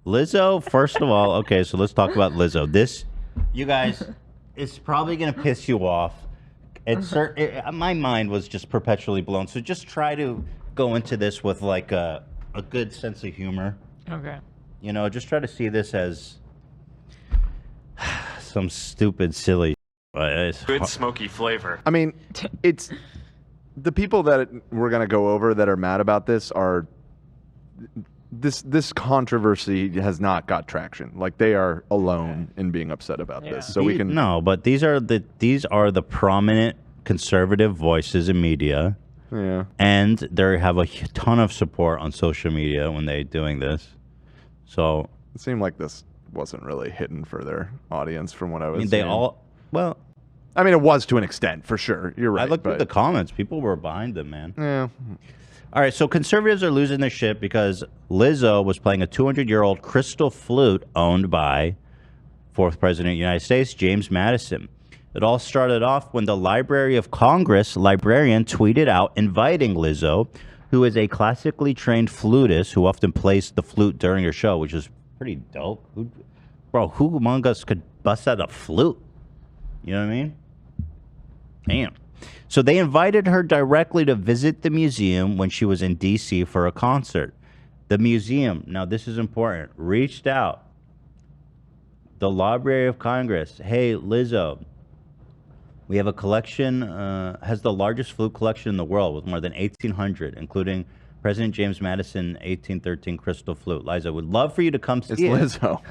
Lizzo, first of all, okay, so let's talk about Lizzo. This, you guys, it's probably going to piss you off. My mind was just perpetually blown. So just try to go into this with like a good sense of humor. Okay. You know, just try to see this as some stupid, silly. Good smoky flavor. I mean, it's the people that we're going to go over that are mad about this are this controversy has not got traction. Like they are alone in being upset about this. So we can but these are the prominent conservative voices in media. Yeah. And they have a ton of support on social media when they're doing this. So it seemed like this wasn't really hitting for their audience from what I was I mean, seeing. Well, I mean, it was to an extent, for sure. You're right. I looked at the comments. People were behind them, man. Yeah. All right, so conservatives are losing their shit because Lizzo was playing a 200-year-old crystal flute owned by fourth president of the United States, James Madison. It all started off when the Library of Congress librarian tweeted out inviting Lizzo, who is a classically trained flutist who often plays the flute during her show, which is pretty dope. Who among us could bust out a flute? You know what I mean? Damn. So they invited her directly to visit the museum when she was in D.C. for a concert. The museum, now this is important, reached out. The Library of Congress, hey, Lizzo, we have a collection, has the largest flute collection in the world with more than 1,800, including President James Madison 1813 crystal flute. Liza, would love for you to come see it. It's Lizzo.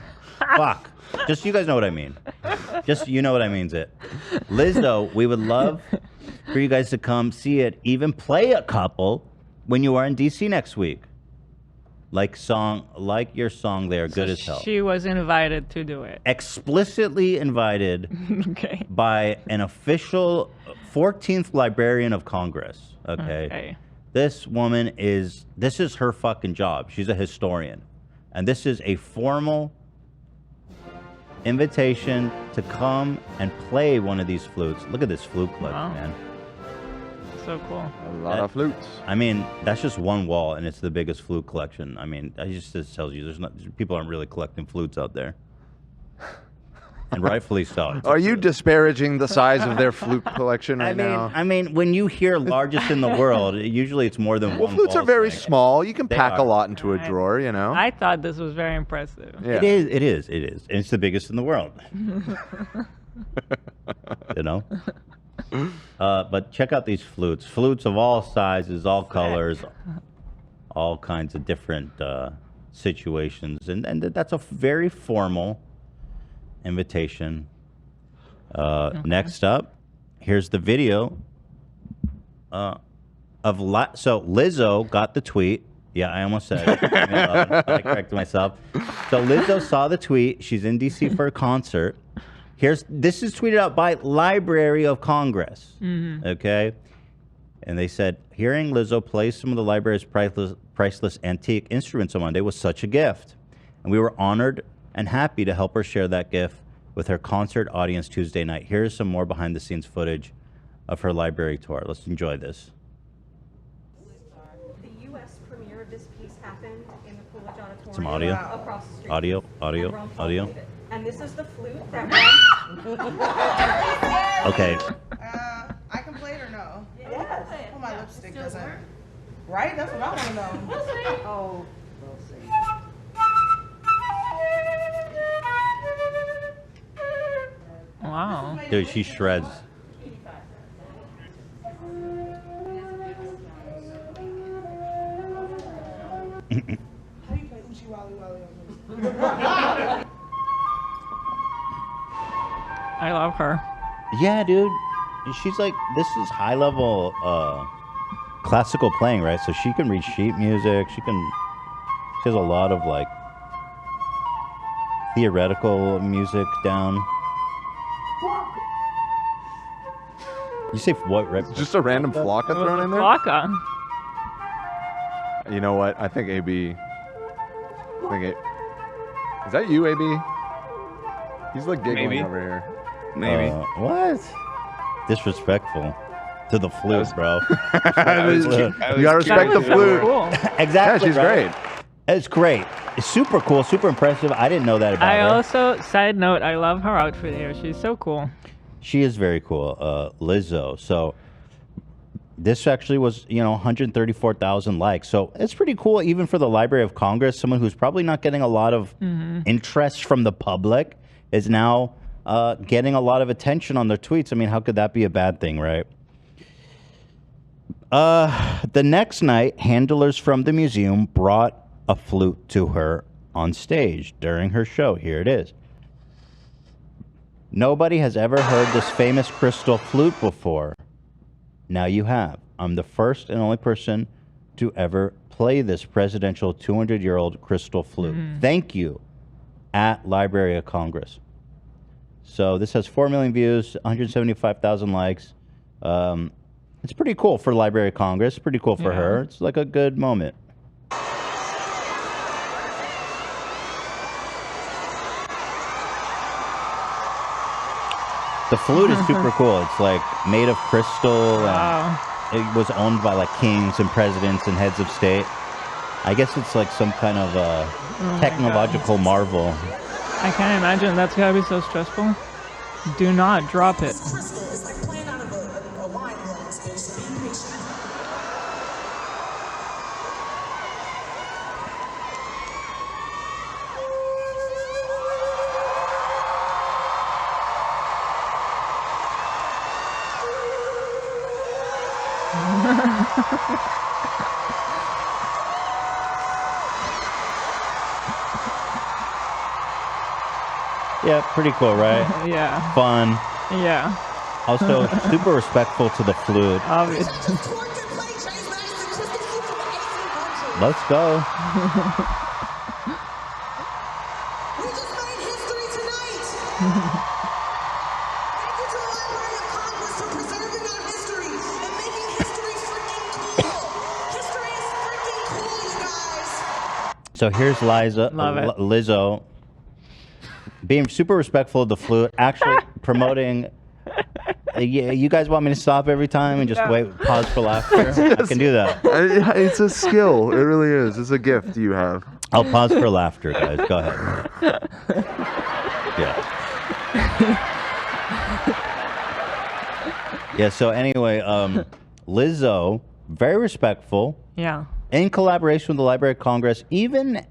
Fuck. Just you guys know what I mean. Just you know what I mean's it. Lizzo, we would love for you guys to come see it, even play a couple when you are in DC next week. Like your song there, good as hell. She was invited to do it. Explicitly invited Okay. by an official 14th Librarian of Congress. Okay. This woman this is her fucking job. She's a historian. And this is a formal invitation to come and play one of these flutes. Look at this flute collection, man. So cool. A lot of flutes. I mean, that's just one wall, and it's the biggest flute collection. I mean, that just tells you people aren't really collecting flutes out there, and rightfully so. Are you disparaging the size of their flute collection right now? I mean, when you hear largest in the world, usually it's more than one. Well, flutes are very small. You can They pack a are. lot into a drawer, you know. I thought this was very impressive. Yeah. It is, and it's the biggest in the world. You know. But check out these flutes. Flutes of all sizes, all colors, all kinds of different situations, and that's a very formal invitation. Next up, here's the video so Lizzo got the tweet. Yeah, I almost said it. I corrected myself. So Lizzo saw the tweet. She's in DC for a concert. This is tweeted out by Library of Congress. Okay. And they said, hearing Lizzo play some of the library's priceless antique instruments on Monday was such a gift. And we were honored and happy to help her share that gift with her concert audience Tuesday night. Here's some more behind the scenes footage of her library tour. Let's enjoy this. The U.S. premiere of this piece happened in the Coolidge Auditorium. Some audio. Across the street. Audio. And this is the flute that Okay. I can play it or no? Yes. Well, my lipstick doesn't. Right? That's what I want to know. Oh, we'll see. Wow. Dude, she shreds. How do you play Uchi Wally Wally on this? I love her. Yeah, dude. She's like, this is high level classical playing, right? So she can read sheet music. She has a lot of like theoretical music down. You say what? Right? Just a random flocka thrown in there? Flocka. You know what? I think AB. Is that you, AB? He's like giggling Maybe. over here. Maybe. What? Disrespectful to the flute, bro. You gotta respect the flute. Cool. Exactly. Yeah, she's right? great. It's great. It's super cool, super impressive. I didn't know that about I her. also, side note, I love her outfit here. She's so cool. She is very cool, Lizzo. So this actually was, 134,000 likes. So it's pretty cool, even for the Library of Congress. Someone who's probably not getting a lot of interest from the public is now getting a lot of attention on their tweets. I mean, how could that be a bad thing, right? The next night, handlers from the museum brought a flute to her on stage during her show. Here it is. Nobody has ever heard this famous crystal flute before. Now you have. I'm the first and only person to ever play this presidential 200-year-old crystal flute. Thank you, at Library of Congress. So this has 4 million views, 175,000 likes. It's pretty cool for Library of Congress. Pretty cool for her. It's like a good moment. The flute is super cool. It's like made of crystal. Wow. And it was owned by like kings and presidents and heads of state. I guess it's like some kind of technological marvel. I can't imagine. That's gotta be so stressful. Do not drop it. It's like playing out of a wine glass, bitch, so be patient. Yeah, pretty cool, right? Yeah. Fun. Yeah. Also, super respectful to the flute. Obviously. Let's go. We just made history tonight. Thank you to the Library of Congress for preserving our history and making history freaking cool. History is freaking cool, you guys. So here's Love it. Lizzo being super respectful of the flute, actually promoting. Yeah, you guys want me to stop every time and just wait, pause for laughter? I can do that. It's a skill. It really is. It's a gift you have. I'll pause for laughter, guys. Go ahead. Yeah. Yeah. So anyway, Lizzo, very respectful. Yeah. In collaboration with the Library of Congress. Even,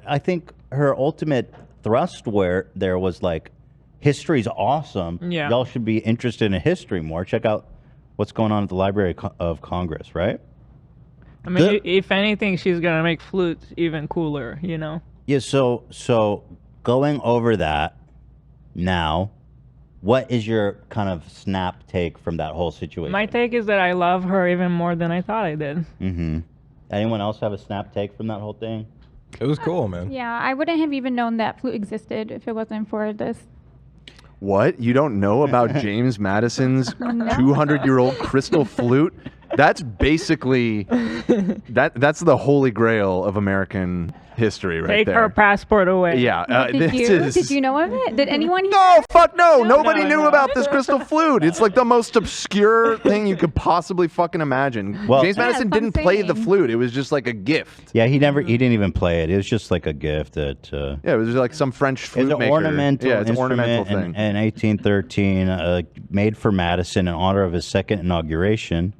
I think her ultimate thrust where there was like, history's awesome. Yeah. Y'all should be interested in history more. Check out what's going on at the Library of Congress, right? I mean, if anything, she's gonna make flutes even cooler, you know? Yeah, so going over that now, what is your kind of snap take from that whole situation? My take is that I love her even more than I thought I did. Mm-hmm. Anyone else have a snap take from that whole thing? It was cool, man. Yeah, I wouldn't have even known that flute existed if it wasn't for this. What? You don't know about James Madison's 200-year-old crystal flute? That's basically that's the holy grail of American history right Take there. her passport away. Yeah. Did you know of it? Did anyone here? No, fuck no. Nobody No, knew no. about this crystal flute. It's like the most obscure thing you could possibly fucking imagine. Well- James Madison Yes, I'm didn't play the saying. flute. It was just like a gift. Yeah, he didn't even play it. It was just like a gift that. Yeah, it was like some French flute It's an maker. ornamental Yeah, it's an instrument ornamental in, thing. in 1813, made for Madison in honor of his second inauguration.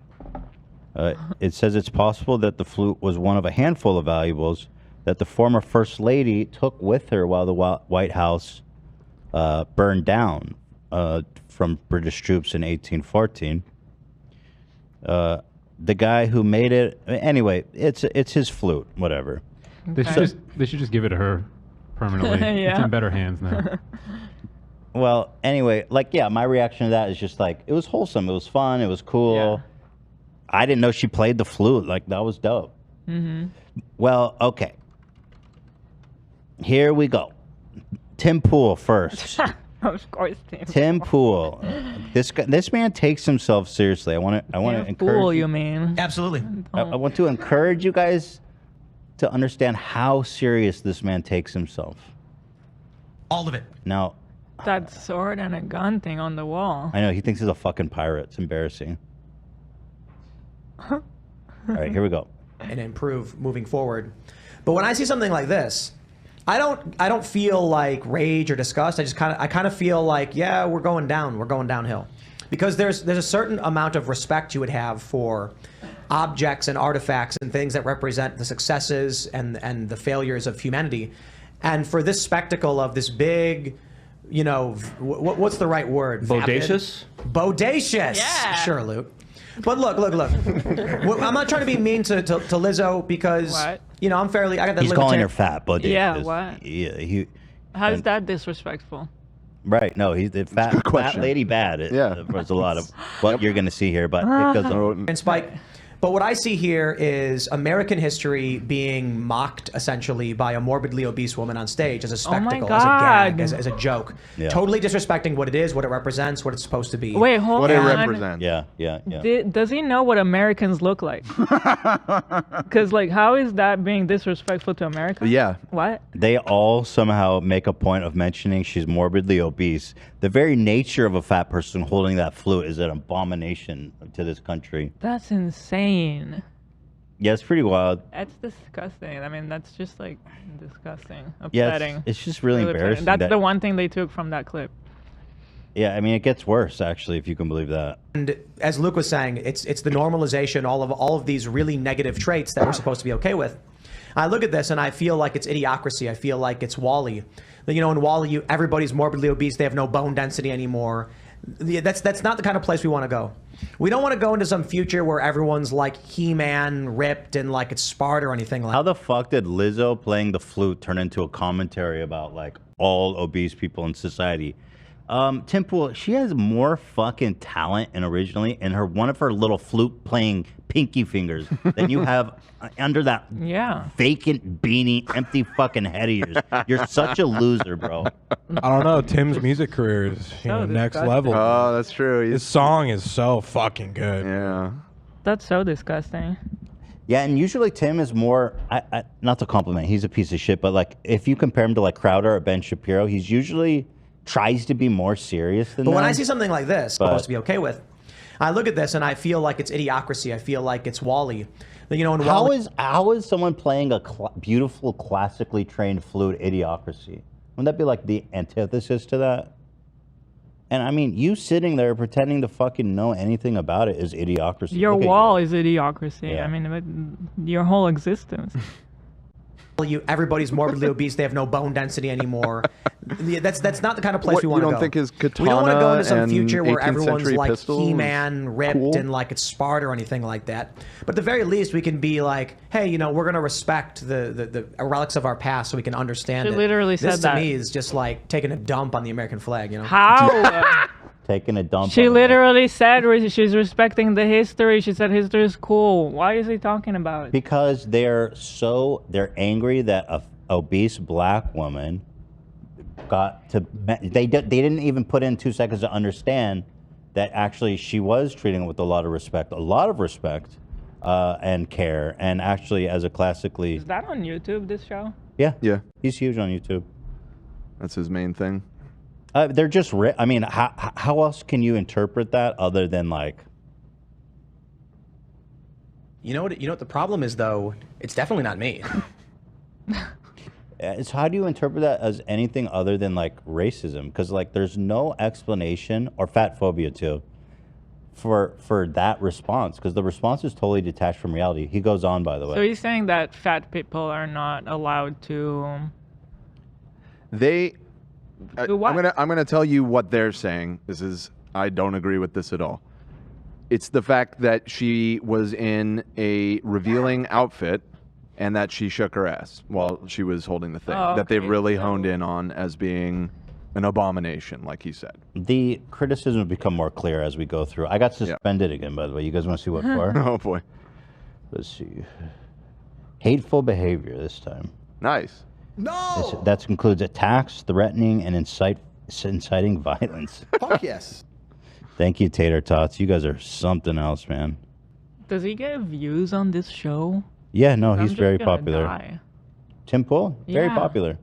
It says it's possible that the flute was one of a handful of valuables that the former First Lady took with her while the White House burned down from British troops in 1814. The guy who made it, anyway, it's his flute, whatever. They should just give it to her permanently. It's Yeah. in better hands now. Well, anyway, like, yeah, my reaction to that is just like, it was wholesome. It was fun. It was cool. Yeah. I didn't know she played the flute. Like, that was dope. Mm-hmm. Well, okay. Here we go. Tim Pool first. Of course, Tim Pool. This man takes himself seriously. I want to encourage Fool, you mean? Absolutely. I want to encourage you guys to understand how serious this man takes himself. All of it. Now, That sword and a gun thing on the wall. I know he thinks he's a fucking pirate. It's embarrassing. All right, here we go. And improve moving forward. But when I see something like this, I don't feel like rage or disgust. I kind of feel like, yeah, we're going downhill, because there's a certain amount of respect you would have for objects and artifacts and things that represent the successes and the failures of humanity, and for this spectacle of this big, you know, what's the right word? Bodacious. Bodacious. Yeah. Sure, Luke. But look. I'm not trying to be mean to Lizzo, because you know, I got that. He's calling her fat, but yeah, what? Yeah, How is that disrespectful? Right. No, he's the fat lady bad. There's a lot of what you're going to see here, but it goes on. And Spike. But what I see here is American history being mocked essentially by a morbidly obese woman on stage as a spectacle, as a gag, as a joke. Yeah. Totally disrespecting what it is, what it represents, what it's supposed to be. Wait, hold on. What it represents. Yeah. Does he know what Americans look like? Because, like, how is that being disrespectful to America? Yeah. What? They all somehow make a point of mentioning she's morbidly obese. The very nature of a fat person holding that flute is an abomination to this country. That's insane. Yeah, it's pretty wild. That's disgusting. I mean, that's just like disgusting, upsetting. Yeah, it's just really embarrassing. That's the one thing they took from that clip. Yeah, I mean, it gets worse, actually, if you can believe that. And as Luke was saying, it's the normalization, all of these really negative traits that we're supposed to be okay with. I look at this and I feel like it's idiocracy. I feel like it's Wall-E. You know, in Wall-E, everybody's morbidly obese. They have no bone density anymore. That's not the kind of place we want to go. We don't want to go into some future where everyone's like He-Man, ripped, and like it's Sparta or anything like that. How the fuck did Lizzo playing the flute turn into a commentary about like all obese people in society? Tim Pool, she has more fucking talent and originally in one of her little flute playing pinky fingers than you have under that vacant beanie, empty fucking head of yours. You're such a loser, bro. I don't know. Tim's music career is next level. Oh, that's true. His song is so fucking good. Yeah. That's so disgusting. Yeah, and usually Tim is more, not to compliment, he's a piece of shit, but like if you compare him to like Crowder or Ben Shapiro, he's usually tries to be more serious than that. But when I see something like this, supposed to be okay with, I look at this and I feel like it's idiocracy. I feel like it's Wall-E. You know, how is someone playing a beautiful, classically trained flute idiocracy? Wouldn't that be like the antithesis to that? And I mean, you sitting there pretending to fucking know anything about it is idiocracy. Your wall is idiocracy. Yeah. I mean, your whole existence. Everybody's morbidly obese. They have no bone density anymore. That's not the kind of place we want to go. You don't think his katana we don't want to go into some and future where 18th everyone's century like pistol He-Man, ripped, cool? and like it's Sparta or anything like that. But at the very least, we can be like, hey, you know, we're gonna respect the relics of our past so we can understand it. She literally said that. This to me is just like taking a dump on the American flag. You know how? Taking a dump. She literally said she's respecting the history. She said history is cool. Why is he talking about it? Because they're angry that a obese black woman got to. They didn't even put in 2 seconds to understand that actually she was treating it with a lot of respect, and care, and actually as a classically. Is that on YouTube? This show? Yeah. He's huge on YouTube. That's his main thing. They're just. I mean, how else can you interpret that other than like? You know what the problem is though? It's definitely not me. It's how do you interpret that as anything other than like racism? Because like there's no explanation, or fat phobia too, for that response. Because the response is totally detached from reality. He goes on, by the way. So he's saying that fat people are not allowed to. I'm gonna tell you what they're saying. I don't agree with this at all. It's the fact that she was in a revealing outfit and that she shook her ass while she was holding the thing. That they've really honed in on as being an abomination, like he said. The criticism will become more clear as we go through. I got suspended again, by the way. You guys want to see what for? Oh boy. Let's see. Hateful behavior this time. Nice. No. That includes attacks, threatening, and inciting violence. Fuck yes. Thank you, Tater Tots. You guys are something else, man. Does he get views on this show? Yeah, no, he's very popular. Die. Tim Pool, very popular,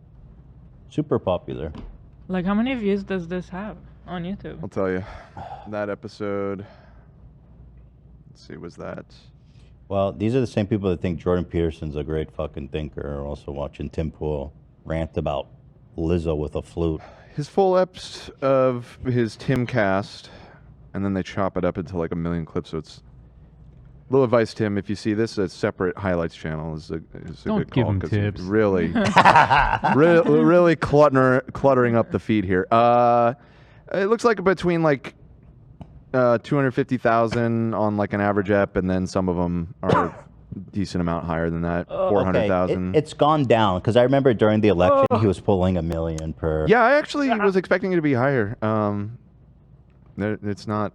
super popular. Like, how many views does this have on YouTube? I'll tell you. That episode. Let's see, was that? Well, these are the same people that think Jordan Peterson's a great fucking thinker. Are also watching Tim Pool rant about Lizzo with a flute. His full eps of his Timcast, and then they chop it up into like a million clips. So it's little advice, Tim. If you see this, a separate highlights channel is a Don't good give call. him 'Cause tips. it's really, really cluttering up the feed here. It looks like between like 250,000 on like an average ep, and then some of them are a decent amount higher than that. 400,000. Okay, it's gone down because I remember during the election he was pulling 1 million per. Yeah, I actually was expecting it to be higher. It's not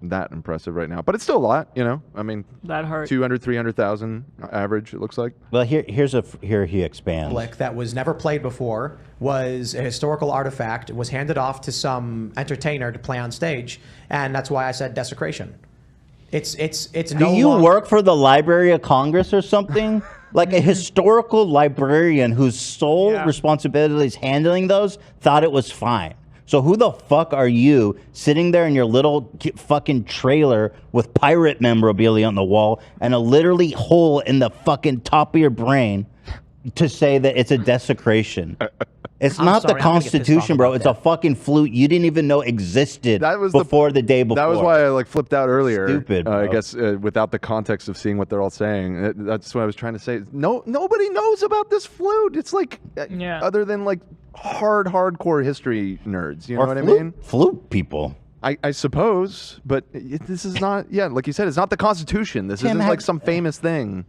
that impressive right now, but it's still a lot, you know. I mean, That hurt. 200, 300,000 average, it looks like. Well, here he expands. That was never played before, was a historical artifact, was handed off to some entertainer to play on stage, and that's why I said desecration. It's Do no you longer- work for the Library of Congress or something? Like a historical librarian whose sole responsibility is handling those thought it was fine. So who the fuck are you sitting there in your little fucking trailer with pirate memorabilia on the wall and a literally hole in the fucking top of your brain to say that it's a desecration? It's I'm not sorry, the I'm gonna get pissed Constitution, off bro. about It's a fucking flute you didn't even know existed before the day before. That was why I like flipped out earlier. Stupid, I bro. guess without the context of seeing what they're all saying. That's what I was trying to say. Nobody knows about this flute. It's like other than like hardcore history nerds. You know Or what I flute- mean? Flute people. I suppose, but this is not. Yeah, like you said, it's not the Constitution. This Tim, isn't have- like some famous thing.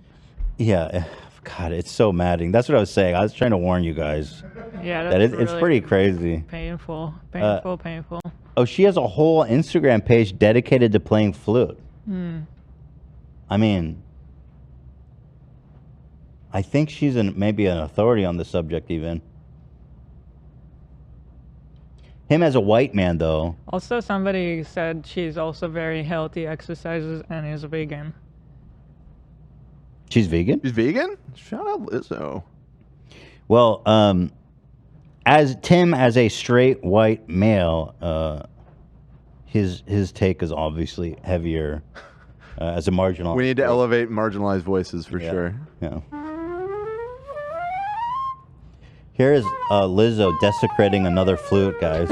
Yeah, God, it's so maddening. That's what I was saying. I was trying to warn you guys. Yeah, that that's it's really pretty crazy. Painful. Painful. Oh, she has a whole Instagram page dedicated to playing flute. I mean, I think she's maybe an authority on the subject even. Him as a white man, though. Also, somebody said she's also very healthy, exercises, and is a vegan. She's vegan? She's vegan? Shout out Lizzo. Well, as Tim, as a straight white male, his take is obviously heavier as a marginal. We need to elevate marginalized voices for sure. Yeah. Here is Lizzo desecrating another flute, guys.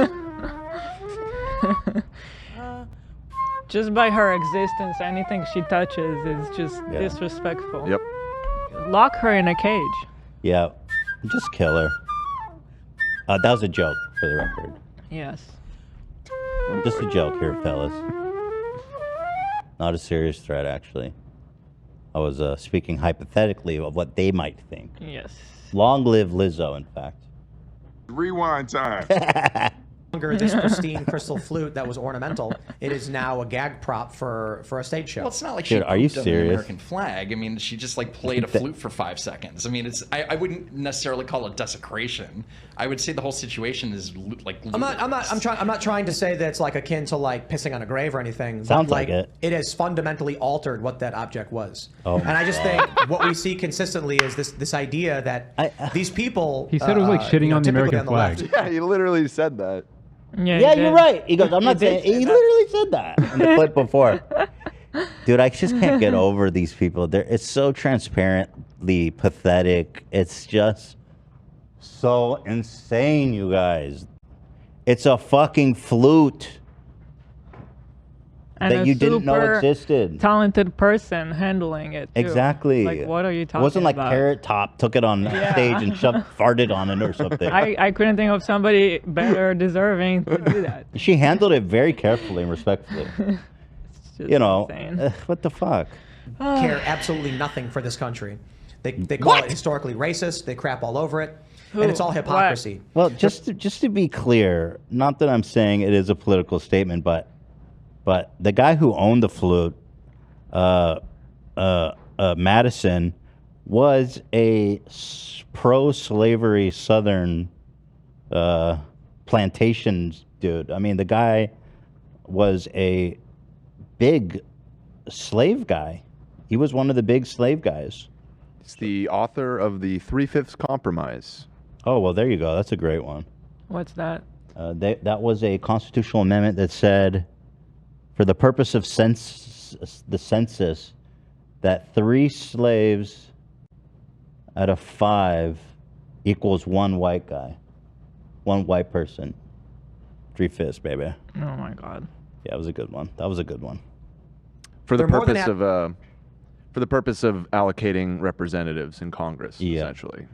Just by her existence, anything she touches is just Yeah. disrespectful. Yep. Lock her in a cage. Yeah, just kill her. That was a joke, for the record. Yes. Just a joke here, fellas. Not a serious threat, actually. I was speaking hypothetically of what they might think. Yes. Long live Lizzo, in fact. Rewind time. longer this pristine crystal flute that was ornamental. It is now a gag prop for a stage show. Well, it's not like Dude, she are you pooped on the serious? American flag. I mean, she just like played a flute for 5 seconds. I mean, it's I wouldn't necessarily call it desecration. I would say the whole situation is like. I'm not trying to say that it's like akin to like pissing on a grave or anything. Sounds but like it. It has fundamentally altered what that object was. Oh and I just my think what we see consistently is this idea that these people. He said it was like shitting on the typically American the left- flag. Yeah, he literally said that. Yeah, you're right. He goes, I'm not saying. He literally said that in the clip before. Dude, I just can't get over these people. It's so transparently pathetic. It's just so insane, you guys. It's a fucking flute And that a you didn't know super existed. Talented person handling it. Too. Exactly. Like, what are you talking about? It wasn't like Carrot Top took it on stage and farted on it or something. I couldn't think of somebody better deserving to do that. She handled it very carefully and respectfully. You know, insane. what the fuck? care absolutely nothing for this country. They call it historically racist. They crap all over it, and it's all hypocrisy. Well, just to be clear, not that I'm saying it is a political statement, but the guy who owned the flute, Madison, was a pro-slavery Southern plantations dude. I mean, the guy was a big slave guy. He was one of the big slave guys. It's the author of the 3/5 Compromise. Oh, well, there you go. That's a great one. What's that? That was a constitutional amendment that said, for the purpose of the census, that 3 slaves out of 5 equals 1 white guy. 1 white person. 3/5, baby. Oh my God. Yeah, it was a good one. That was a good one. For the They're more than purpose of allocating representatives in Congress, essentially.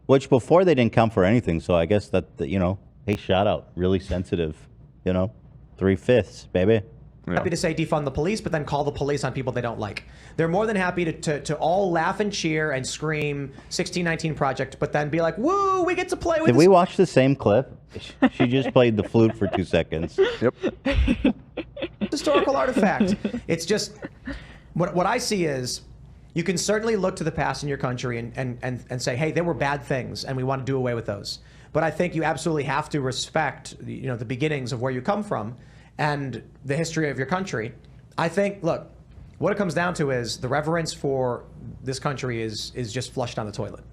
Which before they didn't count for anything, so I guess that, hey, shout out, really sensitive, 3/5, baby. Happy to say defund the police, but then call the police on people they don't like. They're more than happy to all laugh and cheer and scream 1619 Project, but then be like, woo, we get to play with Did this. we watch the same clip? She just played the flute for 2 seconds. Yep. Historical artifact. It's just, what I see is, you can certainly look to the past in your country and say, hey, there were bad things, and we want to do away with those. But I think you absolutely have to respect, the beginnings of where you come from and the history of your country. I think, look, what it comes down to is the reverence for this country is just flushed down the toilet.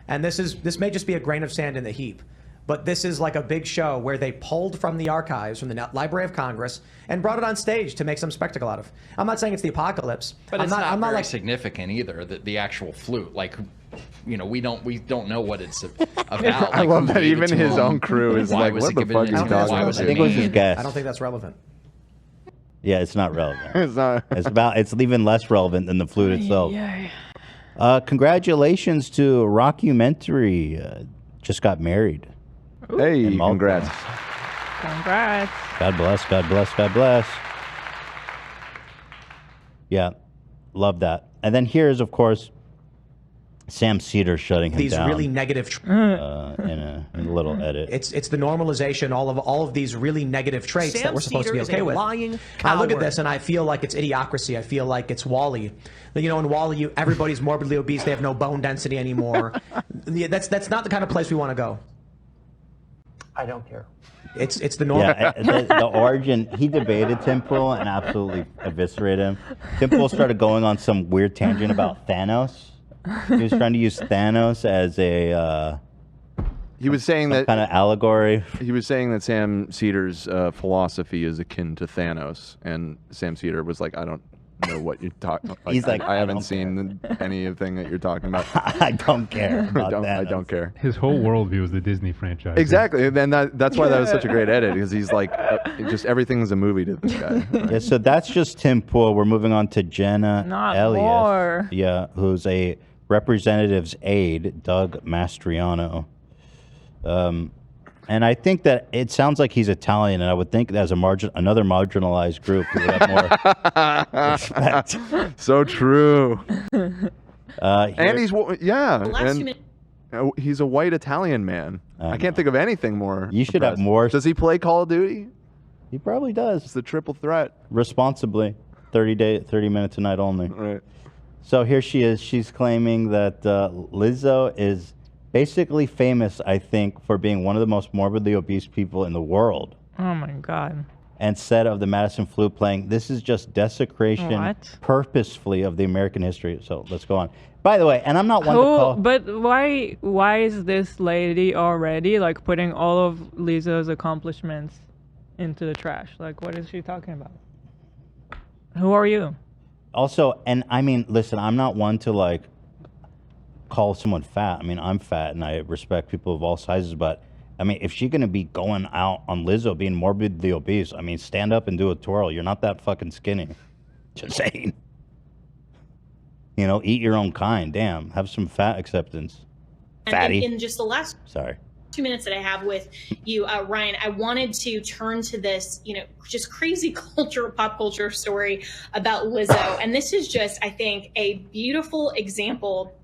And this may just be a grain of sand in the heap, but this is like a big show where they pulled from the archives, from the Library of Congress, and brought it on stage to make some spectacle out of. I'm not saying it's the apocalypse. But I'm it's not very like significant either. The actual flute, like, we don't know what it's about. I Like, love who that gave it even to his him? own crew is Why like, was what it the given fuck to is him? he talking Why about? was I think it was his named? guess. I don't think that's relevant. Yeah, it's not relevant. It's not. It's even less relevant than the flute itself. Congratulations to Rockumentary. Just got married. Hey, In Malta. congrats. Congrats. God bless, God bless, God bless. Yeah, love that. And then here's, of course, Sam Cedar shutting him These down. really negative. In a little edit. It's the normalization, all of these really negative traits Sam that we're supposed to be Cedar is okay a with. lying I look at coward. this and I feel like it's idiocracy. I feel like it's Wall-E. In Wall-E, everybody's morbidly obese. They have no bone density anymore. That's not the kind of place we want to go. I don't care. It's the normal. Yeah, the origin, he debated Tim Pool and absolutely eviscerated him. Tim Pool started going on some weird tangent about Thanos. He was trying to use Thanos as a He was saying that kind of allegory. He was saying that Sam Cedar's philosophy is akin to Thanos, and Sam Cedar was like, I don't know what you're talking about. He's like, I I haven't don't seen anything that you're talking about. I don't care about I Thanos. don't care. His whole worldview is the Disney franchise. Exactly, and then that's why that was such a great edit, because he's like, just everything's a movie to this guy. Yeah, so that's just Tim Pool. We're moving on to Jenna Not Elliott. more. Yeah, who's a representative's aide, Doug Mastriano. And I think that it sounds like he's Italian, and I would think that as another marginalized group, he would have more respect. So true. And he's he's a white Italian man. I can't think of anything more. You should have impressive. more. Does he play Call of Duty? He probably does. It's the triple threat. Responsibly, 30 minutes a night only. Right. So here she is. She's claiming that Lizzo is basically famous, I think, for being one of the most morbidly obese people in the world. Oh my God. And said of the Madison Flute playing, this is just desecration What? purposefully of the American history. So let's go on. By the way, and I'm not one to call... But why is this lady already like putting all of Lizzo's accomplishments into the trash? Like, what is she talking about? Who are you? Also, and I mean, listen, I'm not one to like call someone fat. I mean, I'm fat and I respect people of all sizes, but I mean, if she's gonna be going out on Lizzo being morbidly obese, I mean, stand up and do a twirl. You're not that fucking skinny. Just saying. Eat your own kind. Damn, have some fat acceptance. Fatty. In just the last 2 minutes that I have with you, Ryan, I wanted to turn to this, just crazy pop culture story about Lizzo. And this is just, I think, a beautiful example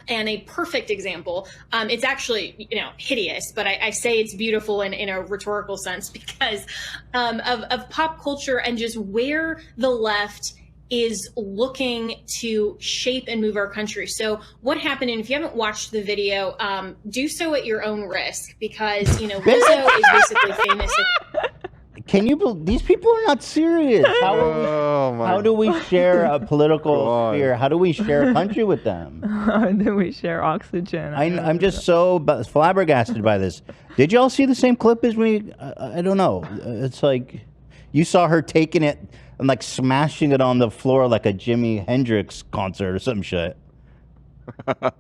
and a perfect example. It's actually, hideous, but I say it's beautiful in a rhetorical sense because of pop culture and just where the left is looking to shape and move our country. So what happened, and if you haven't watched the video, do so at your own risk because, Lizzo is basically famous. Can you believe these people are not serious? How do we share a political sphere? How do we share a country with them? How do we share oxygen? I'm just so flabbergasted by this. Did y'all see the same clip as me? I don't know. It's like, You saw her taking it and like smashing it on the floor like a Jimi Hendrix concert or some shit. I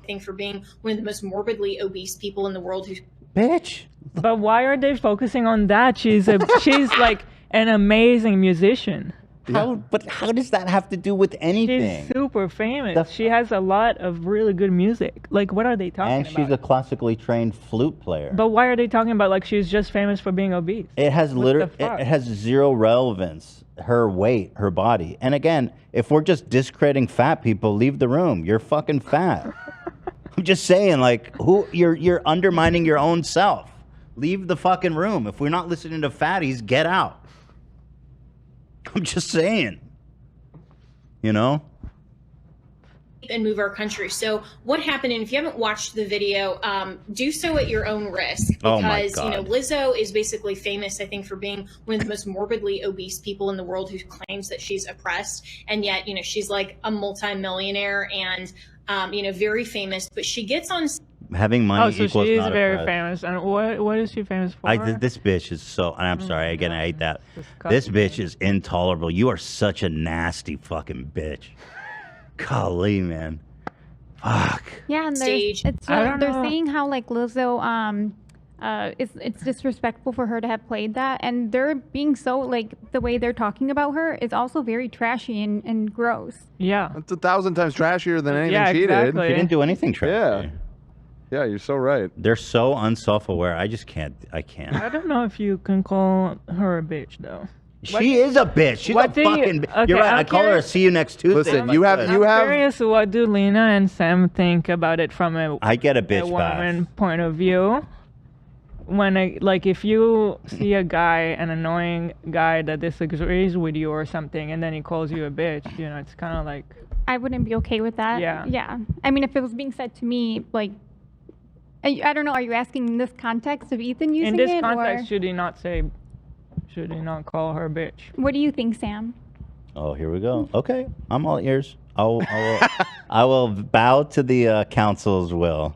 think for being one of the most morbidly obese people in the world who Bitch. But why are they focusing on that? She's like an amazing musician. But how does that have to do with anything? She's super famous. She has a lot of really good music. Like, what are they talking And about? she's a classically trained flute player. But why are they talking about like she's just famous for being obese? It has What literally, the fuck? it has zero relevance. Her weight, her body. And again, if we're just discrediting fat people, leave the room. You're fucking fat. I'm just saying, like, you're undermining your own self. Leave the fucking room. If we're not listening to fatties, get out. I'm just saying. You know? and move our country. So what happened, and if you haven't watched the video, do so at your own risk, Oh my because you know God. Lizzo is basically famous, I think, for being one of the most morbidly obese people in the world who claims that she's oppressed, and yet you know she's like a multimillionaire and you know very famous, but she gets on. Having money Oh, so equals she is not very oppressed. famous. And what is she famous for? This bitch is so, and I'm sorry, again, I hate that. This bitch is intolerable. You are such a nasty fucking bitch. Golly, man. Fuck. Yeah, and Stage. it's I don't they're know. saying how like Lizzo it's disrespectful for her to have played that, and they're being so like the way they're talking about her is also very trashy and gross. Yeah. It's 1,000 times trashier than anything Yeah, she exactly. did. She didn't do anything trashy. Yeah. Yeah, you're so right. They're so unself-aware. I just can't. I can't. I don't know if you can call her a bitch though. She is a bitch. She's a what do you- fucking. okay, You're right. I'm I call her a curious- see you next Tuesday. Listen, I'm you like, have good. you I'm have curious, what do Lena and Sam think about it from a I get a bitch woman back. point of view? When like if you see a guy, an annoying guy that disagrees with you or something, and then he calls you a bitch, you know, it's kind of like I wouldn't be okay with that. Yeah. Yeah. I mean, if it was being said to me, like, I don't know. Are you asking in this context of Ethan using in this it, context, or should he not call her a bitch? what do you think, Sam? Oh, here we go. Okay, I'm all ears. I will bow to the council's will.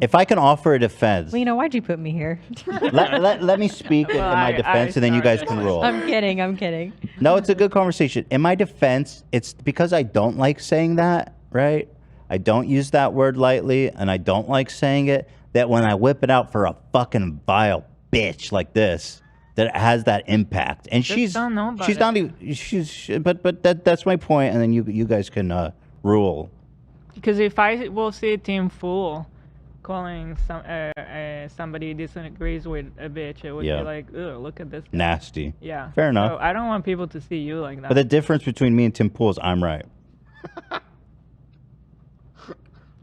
If I can offer a defense, Lena, why'd you put me here? let me speak in my defense, and then you guys can rule. I'm kidding. I'm kidding. No, it's a good conversation. In my defense, it's because I don't like saying that, right? I don't use that word lightly, and I don't like saying it, that when I whip it out for a fucking vile bitch like this, that it has that impact. And Just she's don't know about she's it. not even, but that's my point, and then you guys can rule. Because if I will see a team full calling somebody disagrees with a bitch, it would Yeah. be like, ugh, look at this guy. Nasty. Yeah. Fair enough. So I don't want people to see you like that. But the difference between me and Tim Pool is I'm right.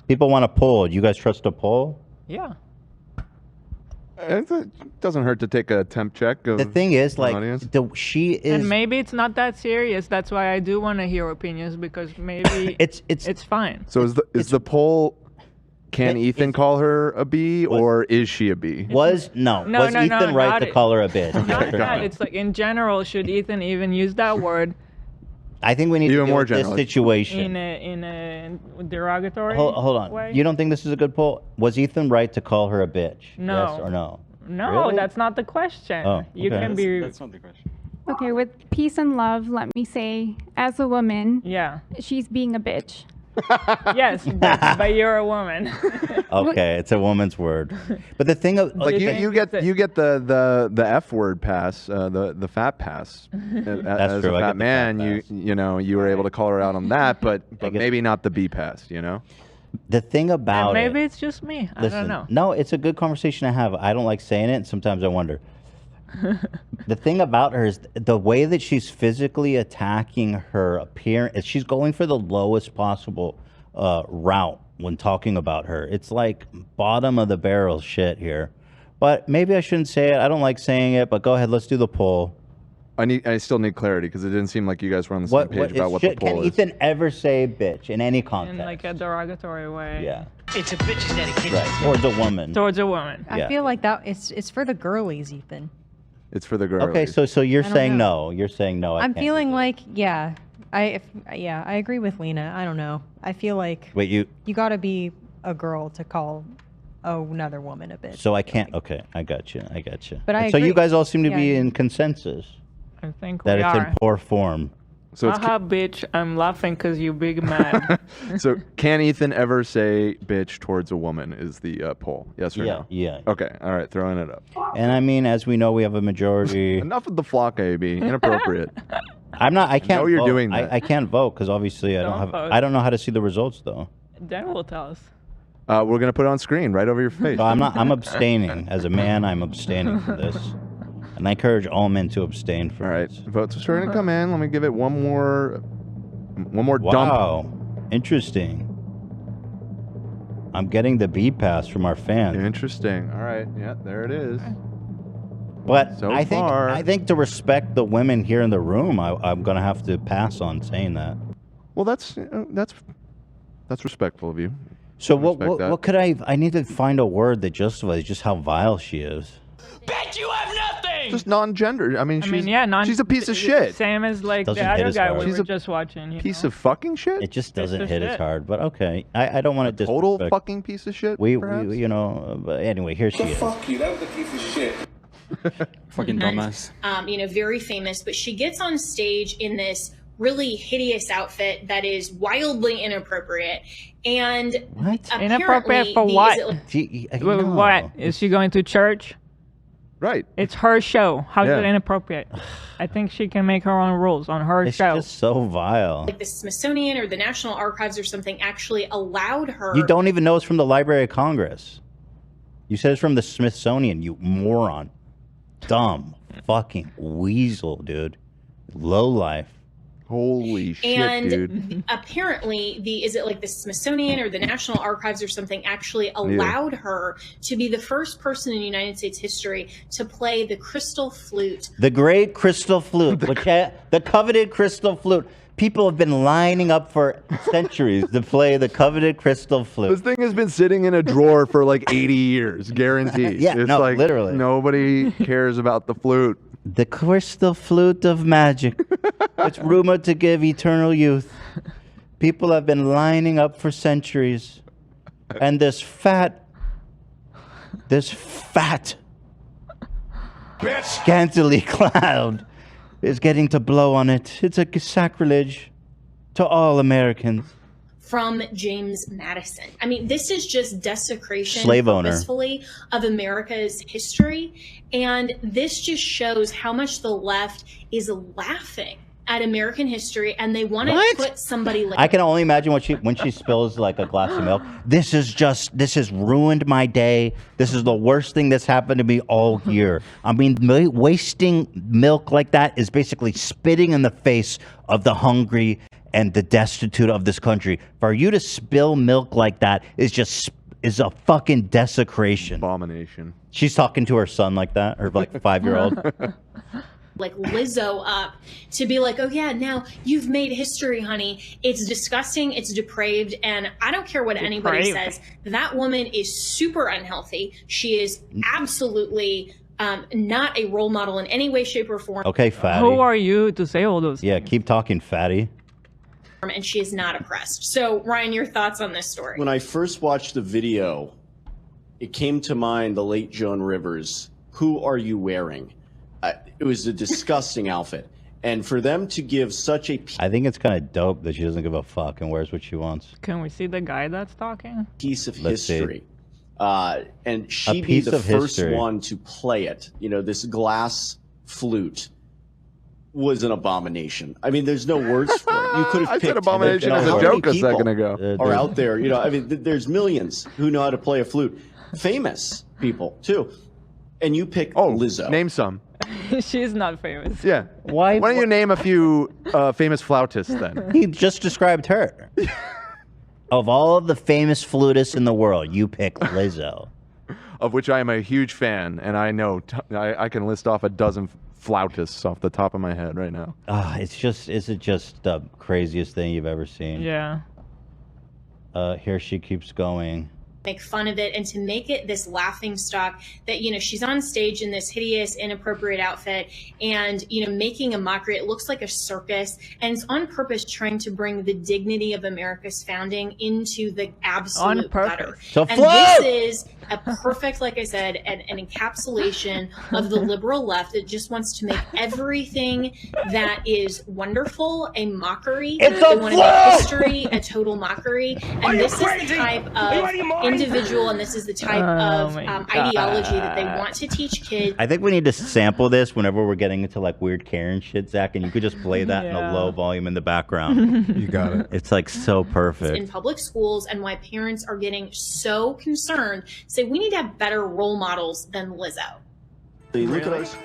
People want a poll. You guys trust a poll? Yeah. It doesn't hurt to take a temp check. Of The thing is, an like, audience. she is. And maybe it's not that serious. That's why I do want to hear opinions, because maybe it's fine. So is the poll? Can Ethan call her a B, or is she a B? Was No, was no, Ethan no, right not to it. call her a bitch? Not that. It's like in general, should Ethan even use that word I think we need Even to deal more with this generally. situation. in a derogatory Hold on. way? You don't think this is a good poll? Was Ethan right to call her a bitch? No. Yes or no? No, Really? that's not the question. Oh, You okay. can be. That's not the question. Okay, with peace and love, let me say, as a woman, Yeah. she's being a bitch. Yes, but you're a woman. Okay, it's a woman's word. But the thing of Like you you think get the F word pass, the fat pass. As true, a I fat get the man, fat you know you were able to call her out on that, but get- maybe not the B pass. You know. the thing about Maybe it. it's just me. I Listen, don't know. no, it's a good conversation to have. I don't like saying it, and sometimes I wonder. The thing about her is the way that she's physically attacking her appearance. She's going for the lowest possible route when talking about her. It's like bottom of the barrel shit here. But maybe I shouldn't say it. I don't like saying it. But go ahead. Let's do the poll. I still need clarity because it didn't seem like you guys were on the same page about what the Can poll is. Ethan ever say bitch in any In context? like a derogatory way. Yeah. It's a bitch's dedication. Right. Towards a woman. Towards a woman. I Yeah. feel like that it's for the girlies, Ethan. It's for the girls. Okay, so you're I don't saying know. no. You're saying no. I I'm can't feeling do this. like I agree with Lena. I don't know. I feel like Wait, you. you got to be a girl to call another woman a bitch. So I can't. Okay, I got you. But I So you agree. guys all seem to Yeah, be I- in consensus I think that we it's are. in poor form. So it's Haha, bitch, I'm laughing because you big mad. so can Ethan ever say bitch towards a woman? Is the poll? Yes or Yeah, no? yeah. Okay. All right. Throwing it up. And I mean, as we know, we have a majority. Enough of the flock, AB. Inappropriate. I'm not. I can't. know you're vote. doing that. I can't vote because obviously I don't Don't have. vote. I don't know how to see the results though. Dan will tell us. We're gonna put it on screen right over your face. So I'm not. I'm abstaining as a man. I'm abstaining from this, and I encourage all men to abstain from. All right. This. Votes are starting to come in. Let me give it one more dump. Wow, interesting. I'm getting the B pass from our fans. Interesting. All right. Yeah. There it is. But So I think far- I think to respect the women here in the room, I'm gonna have to pass on saying that. Well, that's respectful of you. So Respect that. what could I need to find a word that justifies just how vile she is. Bet you have nothing! Just non-gender. I mean, she's a piece of shit. Same as like Doesn't the hit other as guy hard. we She's were a just watching. You Piece know? of fucking shit. It just doesn't of hit as shit. hard, but okay. I don't want to Total disrespect. fucking piece of shit. We perhaps? you know. But anyway, here she is. Fuck you. That was a piece of shit. Fucking dumbass. Very famous, but she gets on stage in this really hideous outfit that is wildly inappropriate. And What? Inappropriate for apparently what? Gee, I Wait, know. What? Is she going to church? Right. It's her show. How's Yeah. it inappropriate? I think she can make her own rules on her It's show. just so vile. like the Smithsonian or the National Archives or something actually allowed her. You don't even know it's from the Library of Congress. You said it's from the Smithsonian, you moron. Dumb fucking weasel, dude. Low life. Holy shit, and dude. apparently is it like the Smithsonian or the National Archives or something actually allowed her to be the first person in United States history to play the crystal flute. The great crystal flute, the coveted crystal flute. People have been lining up for centuries to play the coveted crystal This flute. thing has been sitting in a drawer for like 80 years, guaranteed. Yeah, it's no, like literally. Nobody cares about the flute. The crystal flute of magic. It's rumored to give eternal youth. People have been lining up for centuries. And this fat, scantily clad is getting to blow on it. It's a sacrilege to all Americans. From James Madison. I mean, this is just desecration Slave owner. purposefully of America's history. And this just shows how much the left is laughing at American history and they want to What? put somebody like I can only imagine when she spills like a glass of milk. This has ruined my day. This is the worst thing that's happened to me all year. I mean, wasting milk like that is basically spitting in the face of the hungry and the destitute of this country. For you to spill milk like that is a fucking desecration. Abomination. She's talking to her son like that, her like 5-year-old. Lizzo up to be like, oh yeah, now you've made history, honey. It's disgusting, it's depraved, and I don't care what anybody Depraved. says. That woman is super unhealthy. She is absolutely not a role model in any way, shape, or form. Okay, fatty. Who are you to say all those? Yeah, keep talking, fatty. And she is not oppressed. So, Ryan, your thoughts on this story? When I first watched the video, it came to mind the late Joan Rivers. Who are you wearing? It was a disgusting outfit. And for them to give such a I think it's kind of dope that she doesn't give a fuck and wears what she wants. Can we see the guy that's talking? piece of Let's see. history, and she be piece the of first history. one to play it, this glass flute was an abomination. I mean, there's no words for it. You could have I picked said abomination how as a many joke a people second ago. are out there. I mean, there's millions who know how to play a flute. Famous people too. And you pick Lizzo. Name some. She's not famous. Yeah. Why don't you name a few famous flautists then? He just described her. Of all of the famous flutists in the world, you pick Lizzo. Of which I am a huge fan, and I know I can list off a dozen flautists off the top of my head right now. Is it just the craziest thing you've ever seen? Yeah. Here she keeps going. make fun of it and to make it this laughing stock that, you know, she's on stage in this hideous, inappropriate outfit and, you know, making a mockery. It looks like a circus, and it's on purpose trying to bring the dignity of America's founding into the absolute gutter. So And this is a perfect, like I said, an encapsulation of the liberal left that just wants to make everything that is wonderful a mockery. They want to make history a total mockery. And this is the type of individual, and this is the type of ideology that they want to teach kids. I think we need to sample this whenever we're getting into like weird Karen shit, Zach, and you could just play that in a low volume in the background. You got it. It's like so perfect. In public schools, and why parents are getting so concerned, say we need to have better role models than Lizzo. Look at us.